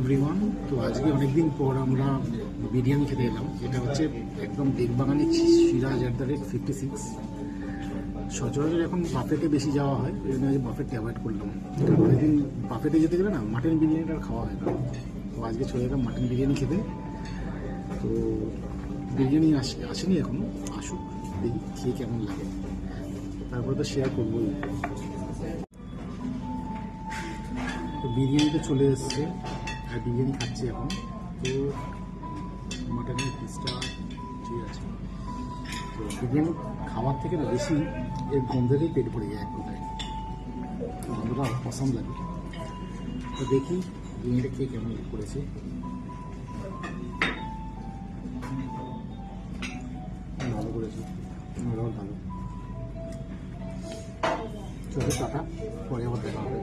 Everyone. তো আজকে অনেকদিন পর আমরা বিরিয়ানি খেতে এলাম। এটা হচ্ছে একদম বেগবাগানের সিরাজ @56। সচরাচর এখন বাফেটে বেশি যাওয়া হয়, ওই জন্য বাফেটে অ্যাভয়েড করলাম। কারণ অনেকদিন বাফেটে যেতে গেলে না মাটন বিরিয়ানিটা আর খাওয়া হয় না। তো আজকে চলে এলাম মাটন বিরিয়ানি খেতে। তো বিরিয়ানি আসেনি এখনও, আসুক, দেখি খেয়ে কেমন লাগে, তারপরে তো শেয়ার করবোই। তো বিরিয়ানিতে চলে এসছে আর বিরিয়ানি খাচ্ছি এখন। তো মাটনের পিসটা ঠিক আছে। তো বিরিয়ানি খাওয়ার থেকে না বেশি এর গন্ধেতেই পেট ভরে যায় এক কথায়, গন্ধটা পছন্দ লাগে। তো দেখি বিরিয়ানিটা খেয়ে কেমন করেছে। ভালো করেছে, ভালো। চোখের টাকা পরে আবার দেখা হবে।